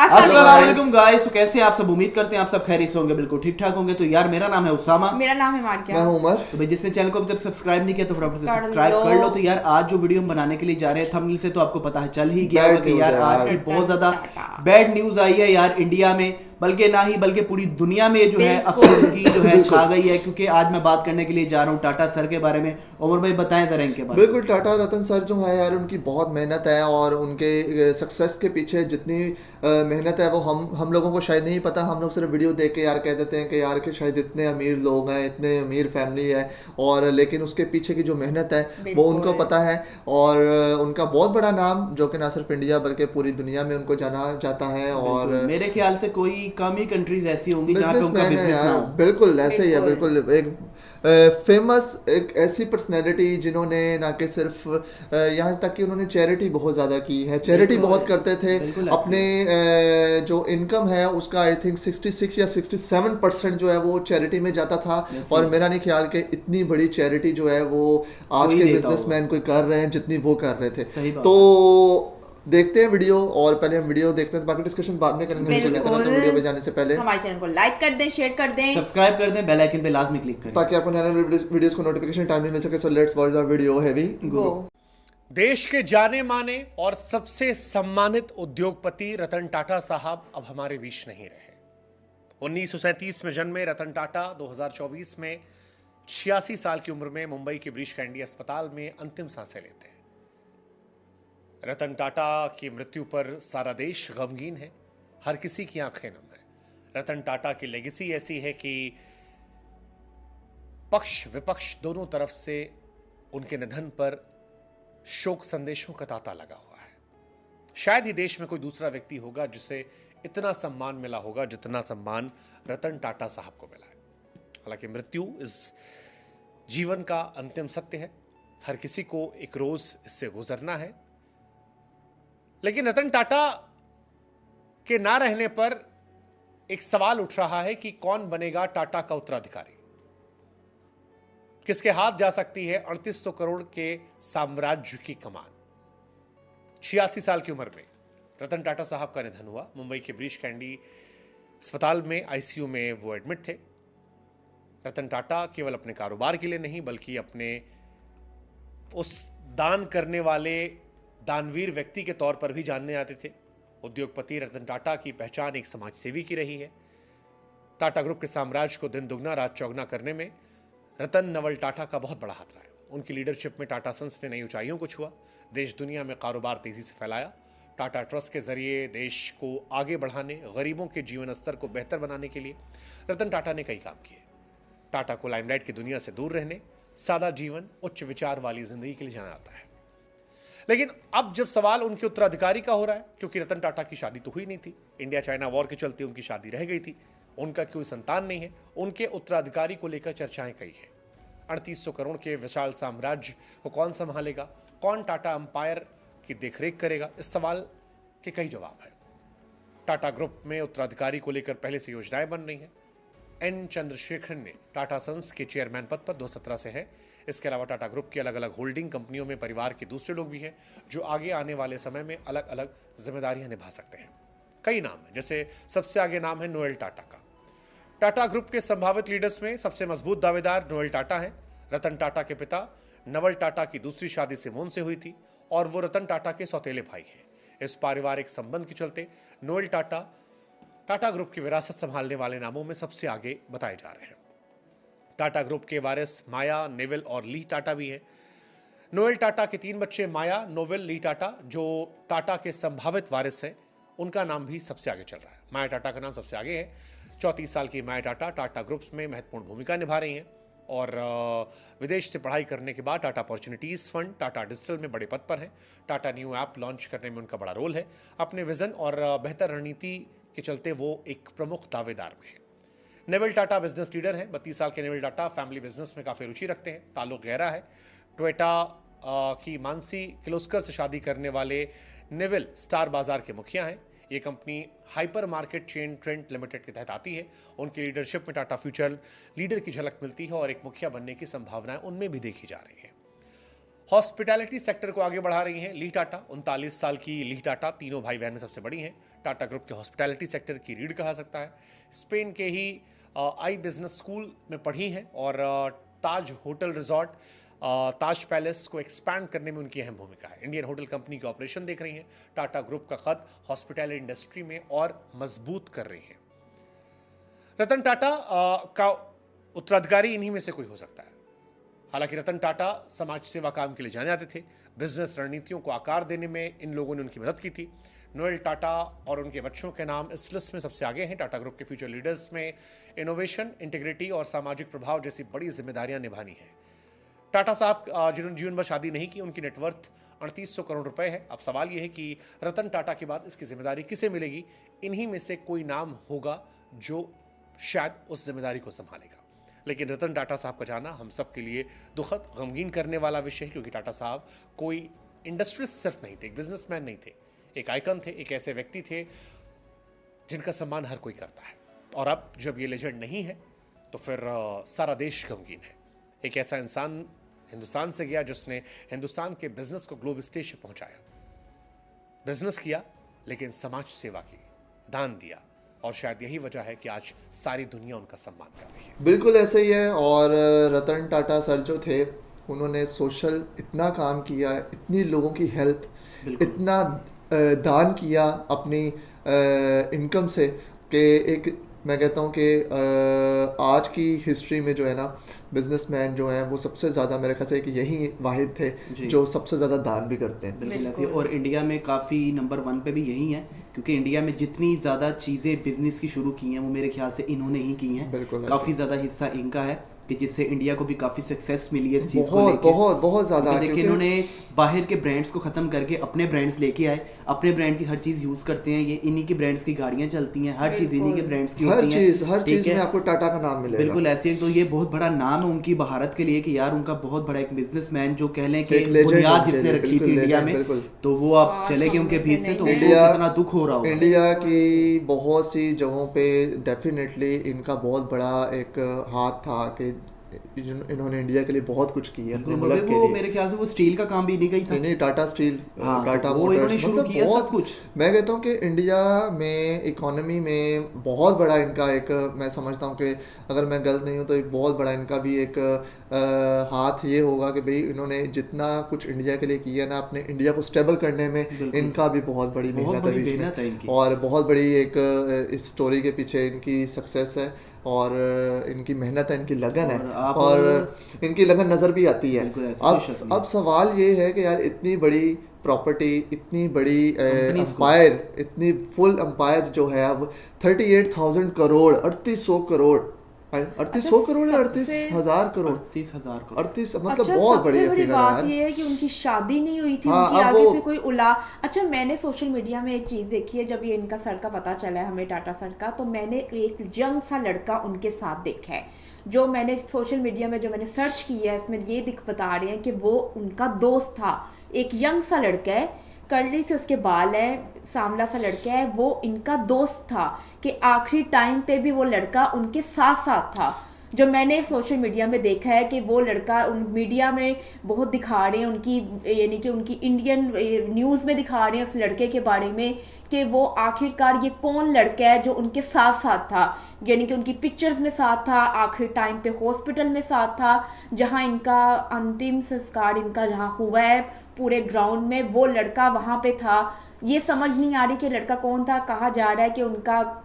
अस्सलाम वालेकुम गाइस। तो कैसे आप सब? उम्मीद करते हैं आप सब खैरियत से होंगे, बिल्कुल ठीक ठाक होंगे। तो यार मेरा नाम है उसामा। मेरा नाम है मार्किया। मैं हूं उमर। तो भाई जिसने चैनल को अभी तक सब्सक्राइब नहीं किया तो फटाफट से कर सब्सक्राइब लो। कर लो। तो यार आज जो वीडियो हम बनाने के लिए जा रहे हैं, थंबनेल से तो आपको पता है चल ही गया Bad होगा कि news यार है आज यार। की बहुत ज्यादा टाटा। बैड न्यूज आई है यार इंडिया में, बल्कि ना ही बल्कि पूरी दुनिया में जो है बिल्कुल। अफसोसगी जो है बिल्कुल। छा गई है। क्योंकि आज मैं बात करने के लिए जा रहा हूँ टाटा सर के बारे में। उमर भाई बताएं जरा इनके बारे में। बिल्कुल, टाटा रतन सर जो है यार, उनकी बहुत मेहनत है और उनके सक्सेस के पीछे जितनी मेहनत है वो हम लोगों को शायद नहीं पता। हम लोग सिर्फ वीडियो देख के यार कह देते हैं कि यार कि शायद इतने अमीर लोग हैं, इतने अमीर फैमिली है, और लेकिन उसके पीछे की जो मेहनत है वो बिल्कुल। उनको पता है। और उनका बहुत बड़ा नाम जो कि ना सिर्फ इंडिया बल्कि पूरी दुनिया में उनको जाना जाता है। और बिल्कुल, मेरे ख्याल से कोई कम ही कंट्रीज ऐसी होंगी जहाँ पे उनका बिजनेसमैन है बिजनेस ना यार, हो। बिल्कुल ऐसे ही है। बिल्कुल। बिल्कुल एक फेमस, एक ऐसी पर्सनैलिटी जिन्होंने ना कि सिर्फ यहाँ तक कि उन्होंने चैरिटी बहुत ज़्यादा की है, चैरिटी बिल्कुल। बहुत करते थे। बिल्कुल ऐसे अपने जो इनकम है उसका आई थिंक 66 या 67% जो है वो चैरिटी में जाता था। Yes, और yes. मेरा नहीं ख्याल कि इतनी बड़ी चैरिटी जो है वो आज कोई के देता बिजनेसमैन कोई कर रहे हैं जितनी वो कर रहे थे। सही बात तो देखते हैं वीडियो, और पहले हम वीडियो देखते हैं, बाकी डिस्कशन बाद में करेंगे। बिल्कुल। तो वीडियो पे जाने से पहले हमारे चैनल को लाइक कर दें, शेयर कर दें। सब्सक्राइब कर दें, बेल आइकन पे लाजमी क्लिक करें ताकि आपको नए वीडियोस को नोटिफिकेशन टाइम में मिल सके। So let's watch the video heavy go. देश के जाने माने और सबसे सम्मानित उद्योगपति रतन टाटा साहब अब हमारे बीच नहीं रहे। 1937 में जन्मे रतन टाटा 2024 में 86 साल की उम्र में मुंबई के ब्रीच कैंडी अस्पताल में अंतिम सांसें लेते हैं। रतन टाटा की मृत्यु पर सारा देश गमगीन है, हर किसी की आंखें नम है। रतन टाटा की लेगेसी ऐसी है कि पक्ष विपक्ष दोनों तरफ से उनके निधन पर शोक संदेशों का तांता लगा हुआ है। शायद ही देश में कोई दूसरा व्यक्ति होगा जिसे इतना सम्मान मिला होगा जितना सम्मान रतन टाटा साहब को मिला है। हालांकि मृत्यु इस जीवन का अंतिम सत्य है, हर किसी को एक रोज इससे गुजरना है। लेकिन रतन टाटा के ना रहने पर एक सवाल उठ रहा है कि कौन बनेगा टाटा का उत्तराधिकारी, किसके हाथ जा सकती है 3800 करोड़ के साम्राज्य की कमान। 86 साल की उम्र में रतन टाटा साहब का निधन हुआ। मुंबई के ब्रीच कैंडी अस्पताल में आईसीयू में वो एडमिट थे। रतन टाटा केवल अपने कारोबार के लिए नहीं बल्कि अपने उस दान करने वाले दानवीर व्यक्ति के तौर पर भी जानने आते थे। उद्योगपति रतन टाटा की पहचान एक समाज सेवी की रही है। टाटा ग्रुप के साम्राज्य को दिन दुगना रात चौगुना करने में रतन नवल टाटा का बहुत बड़ा हाथ रहा है। उनकी लीडरशिप में टाटा सन्स ने नई ऊंचाइयों को छुआ, देश दुनिया में कारोबार तेजी से फैलाया। टाटा ट्रस्ट के जरिए देश को आगे बढ़ाने, गरीबों के जीवन स्तर को बेहतर बनाने के लिए रतन टाटा ने कई काम किए। टाटा को लाइमलाइट की दुनिया से दूर रहने, सादा जीवन, उच्च विचार वाली जिंदगी के लिए जाना जाता है। लेकिन अब जब सवाल उनके उत्तराधिकारी का हो रहा है, क्योंकि रतन टाटा की शादी तो हुई नहीं थी, इंडिया चाइना वॉर के चलते उनकी शादी रह गई थी, उनका कोई संतान नहीं है, उनके उत्तराधिकारी को लेकर चर्चाएं कई हैं। 3800 करोड़ के विशाल साम्राज्य को कौन संभालेगा, कौन टाटा एम्पायर की देखरेख करेगा, इस सवाल के कई जवाब हैं। टाटा ग्रुप में उत्तराधिकारी को लेकर पहले से योजनाएं बन रही हैं। एन चंद्रशेखरन ने टाटा सन्स के चेयरमैन पद पर 2017 से है। इसके अलावा टाटा ग्रुप की अलग अलग होल्डिंग कंपनियों में परिवार के दूसरे लोग भी हैं जो आगे आने वाले समय में अलग अलग जिम्मेदारियां निभा सकते हैं। कई नाम हैं, जैसे सबसे आगे नाम है नोएल टाटा का। टाटा ग्रुप के संभावित लीडर्स में सबसे मजबूत दावेदार नोएल टाटा है। रतन टाटा के पिता नवल टाटा की दूसरी शादी सिमोन से हुई थी और वो रतन टाटा के सौतेले भाई हैं। इस पारिवारिक संबंध के चलते नोएल टाटा टाटा ग्रुप की विरासत संभालने वाले नामों में सबसे आगे बताए जा रहे हैं। टाटा ग्रुप के वारिस माया, नेविल और ली टाटा भी हैं। नोएल टाटा के 3 बच्चे माया, नोवेल, ली टाटा, जो टाटा के संभावित वारिस हैं, उनका नाम भी सबसे आगे चल रहा है। माया टाटा का नाम सबसे आगे है। 34 साल की माया टाटा टाटा ग्रुप्स में महत्वपूर्ण भूमिका निभा रही हैं और विदेश से पढ़ाई करने के बाद Tata opportunities fund, Tata digital में बड़े पद पर हैं। टाटा न्यू ऐप लॉन्च करने में उनका बड़ा रोल है। अपने विजन और बेहतर रणनीति के चलते वो एक प्रमुख दावेदार में है। नेविल टाटा बिजनेस लीडर हैं। 32 साल के नेविल टाटा फैमिली बिजनेस में काफ़ी रुचि रखते हैं, ताल्लुक गहरा है। टोयोटा की मानसी किर्लोस्कर से शादी करने वाले नेविल स्टार बाजार के मुखिया हैं। ये company hyper market chain trend limited के तहत आती है। उनकी लीडरशिप में टाटा फ्यूचर लीडर की झलक मिलती है और एक मुखिया बनने की संभावनाएं उनमें भी देखी जा रही हैं। हॉस्पिटैलिटी सेक्टर को आगे बढ़ा रही हैं ली टाटा। 39 साल की ली टाटा तीनों भाई बहन में सबसे बड़ी हैं। टाटा ग्रुप के हॉस्पिटैलिटी सेक्टर की रीढ़ कहा सकता है। स्पेन के ही आई बिजनेस स्कूल में पढ़ी हैं और ताज होटल रिजॉर्ट, ताज पैलेस को एक्सपैंड करने में उनकी अहम भूमिका है। इंडियन होटल कंपनी के ऑपरेशन देख रही हैं। टाटा ग्रुप का कद हॉस्पिटैलिटी इंडस्ट्री में और मजबूत कर रही हैं। रतन टाटा का उत्तराधिकारी इन्हीं में से कोई हो सकता है। हालांकि रतन टाटा समाज सेवा काम के लिए जाने जाते थे। बिजनेस रणनीतियों को आकार देने में इन लोगों ने उनकी मदद की थी। नोएल टाटा और उनके बच्चों के नाम इस लिस्ट में सबसे आगे हैं। टाटा ग्रुप के फ्यूचर लीडर्स में इनोवेशन, इंटीग्रिटी और सामाजिक प्रभाव जैसी बड़ी जिम्मेदारियां निभानी है। टाटा साहब जिन्होंने जीवन भर शादी नहीं की, उनकी नेटवर्थ 3800 करोड़ रुपए है। अब सवाल यह है कि रतन टाटा के बाद इसकी जिम्मेदारी किसे मिलेगी। इन्हीं में से कोई नाम होगा जो शायद उस जिम्मेदारी को संभालेगा। लेकिन रतन टाटा साहब का जाना हम सब के लिए दुखद, गमगीन करने वाला विषय है, क्योंकि टाटा साहब कोई इंडस्ट्रियलिस्ट सिर्फ नहीं थे, एक बिजनेसमैन नहीं थे, एक आइकन थे, एक ऐसे व्यक्ति थे जिनका सम्मान हर कोई करता है। और अब जब ये लेजेंड नहीं है तो फिर सारा देश गमगीन है। एक ऐसा इंसान हिंदुस्तान से गया जिसने हिंदुस्तान के बिजनेस को ग्लोबल स्टेज पे पहुंचाया। बिजनेस किया लेकिन समाज सेवा की, दान दिया, और शायद यही वजह है कि आज सारी दुनिया उनका सम्मान कर रही है। बिल्कुल ऐसे ही है। और रतन टाटा सर जो थे, उन्होंने सोशल इतना काम किया, इतनी लोगों की हेल्प, इतना दान किया अपनी इनकम से कि एक मैं कहता हूँ कि आज की हिस्ट्री में जो है ना, बिजनेसमैन जो हैं वो सबसे ज़्यादा, मेरे ख्याल से कि यही वाहिद थे जो सबसे ज़्यादा दान भी करते हैं। बिल्कुल ऐसे। और इंडिया में काफ़ी नंबर 1 पे भी यही है, क्योंकि इंडिया में जितनी ज़्यादा चीज़ें बिजनेस की शुरू की हैं वो मेरे ख्याल से इन्होंने ही की हैं। काफ़ी ज़्यादा हिस्सा इनका है कि जिससे इंडिया को भी काफ़ी सक्सेस मिली है इस चीज़ को लेके। बहुत ज़्यादा। देखिए इन्होंने बाहर के ब्रांड्स को ख़त्म करके अपने ब्रांड्स लेके आए, अपने ब्रांड की हर चीज़ यूज़ करते हैं। ये इन्हीं के ब्रांड्स की गाड़ियाँ चलती हैं, हर चीज़ इन्हीं के ब्रांड्स की होती है। हर चीज़ में आपको टाटा का नाम मिलेगा। बिल्कुल ऐसे। तो ये बहुत बड़ा नाम है उनकी भारत के लिए कि यार उनका बहुत बड़ा एक बिजनेसमैन जो कह लें कि बुनियाद जिसने रखी थी इंडिया में, तो वो आप चले गए उनके बीच से, तो कितना दुख हो रहा होगा। इंडिया की बहुत सी जगहों पे डेफिनेटली इनका बहुत बड़ा एक हाथ था कि इन्होंने इंडिया के लिए बहुत कुछ किया अपने मुल्क के लिए। मेरे ख्याल से वो स्टील का काम भी इन्हीं का ही था। नहीं, टाटा स्टील, टाटा वो इन्होंने शुरू किया सब कुछ। मैं कहता हूँ कि इंडिया में इकोनॉमी में बहुत बड़ा इनका एक, मैं समझता हूँ कि अगर मैं गलत नहीं हूँ तो एक बहुत बड़ा इनका भी एक हाथ ये होगा कि भाई इन्होंने जितना कुछ इंडिया के लिए किया ना, अपने इंडिया को स्टेबल करने में इनका भी बहुत बड़ी मेहनत है और बहुत बड़ी एक इस स्टोरी के पीछे इनकी सक्सेस है और इनकी मेहनत है, इनकी लगन है और इनकी लगन नज़र भी आती है। अब सवाल ये है कि यार इतनी बड़ी प्रॉपर्टी, इतनी बड़ी एम्पायर, इतनी फुल एम्पायर जो है अब 38,000 करोड़, 3800 करोड़, 3800 करोड़, 38,000 करोड़, 38 मतलब बहुत बड़ी बड़ी बात ये है कि उनकी शादी नहीं हुई थी। उनकी आगे से कोई अच्छा, मैंने सोशल मीडिया में एक चीज़ देखी है, जब ये इनका सर का पता चला है हमें, टाटा सर का, तो मैंने एक यंग सा लड़का उनके साथ देखा है। जो मैंने सोशल मीडिया में जो मैंने सर्च किया है, इसमें ये बता रहे हैं कि वो उनका दोस्त था। एक यंग सा लड़का है, कर्ली से उसके बाल है, सांवला सा लड़का है, वो इनका दोस्त था कि आखिरी टाइम पे भी वो लड़का उनके साथ साथ था। जो मैंने सोशल मीडिया में देखा है कि वो लड़का उन मीडिया में बहुत दिखा रहे हैं उनकी, यानी कि उनकी इंडियन न्यूज़ में दिखा रहे हैं उस लड़के के बारे में कि वो आखिरकार ये कौन लड़का है जो उनके साथ साथ था, यानी कि उनकी पिक्चर्स में साथ था, आखिरी टाइम पे हॉस्पिटल में साथ था, जहां इनका अंतिम संस्कार इनका जहां हुआ है पूरे ग्राउंड में, वो लड़का वहां पे था। ये समझ नहीं आ रही कि लड़का कौन था। कहा जा रहा है कि उनका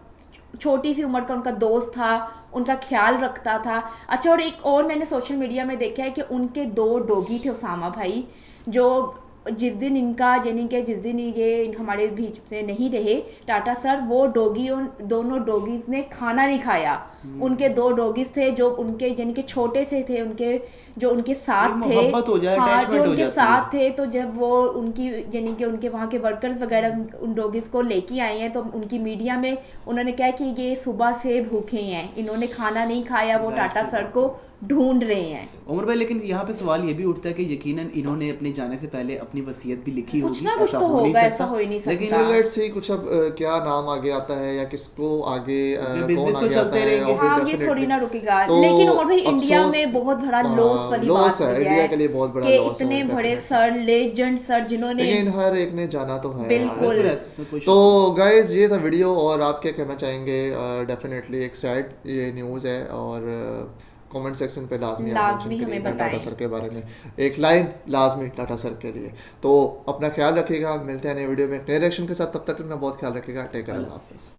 छोटी सी उम्र का उनका दोस्त था, उनका ख्याल रखता था। अच्छा, और एक और मैंने सोशल मीडिया में देखा है कि उनके 2 डॉगी थे, उसामा भाई, जो जिस दिन इनका, यानी कि जिस दिन ये हमारे बीच में नहीं रहे टाटा सर, वो दोनों डॉगीज ने खाना नहीं खाया। उनके 2 डॉगीज थे जो उनके, यानी कि छोटे से थे, उनके जो उनके साथ थे, हाँ, जो उनके साथ थे, तो जब वो उनकी, यानी कि उनके वहाँ के वर्कर्स वगैरह उन डॉगीज को लेके आए हैं, तो उनकी मीडिया में उन्होंने कहा कि ये सुबह से भूखे हैं, इन्होंने खाना नहीं खाया। वो टाटा सर को ढूंढ रहे हैं। उमर भाई लेकिन यहाँ पे सवाल ये भी उठता है कि यकीनन इन्होंने अपने जाने से पहले अपनी वसीयत भी लिखी होगी, कुछ ना कुछ तो होगा, ऐसा हो ही नहीं सकता। लेकिन लेट्स सी कुछ अब क्या नाम आगे आता है या किसको आगे बिजनेस तो चलते रहेंगे, हाँ ये थोड़ी ना रुकेगा। लेकिन उमर भाई इंडिया में बहुत बड़ा लॉस वाली बात है, इंडिया के लिए बहुत बड़ा लॉस है। इतने बड़े सर, लेजेंड सर जिन्होंने, लेकिन हर एक ने जाना तो है बिल्कुल। तो गाइस ये था वीडियो, और आप क्या कहना चाहेंगे? डेफिनेटली एक सैड ये न्यूज़ है, और कमेंट सेक्शन पे लाजमी हमें बताएं टाटा सर के बारे में, एक लाइन लाजमी टाटा सर के लिए। तो अपना ख्याल रखिएगा, मिलते हैं नए वीडियो में नए रिएक्शन के साथ, तब तक अपना बहुत ख्याल रखिएगा। टेक केयर, अल्लाह हाफिज़।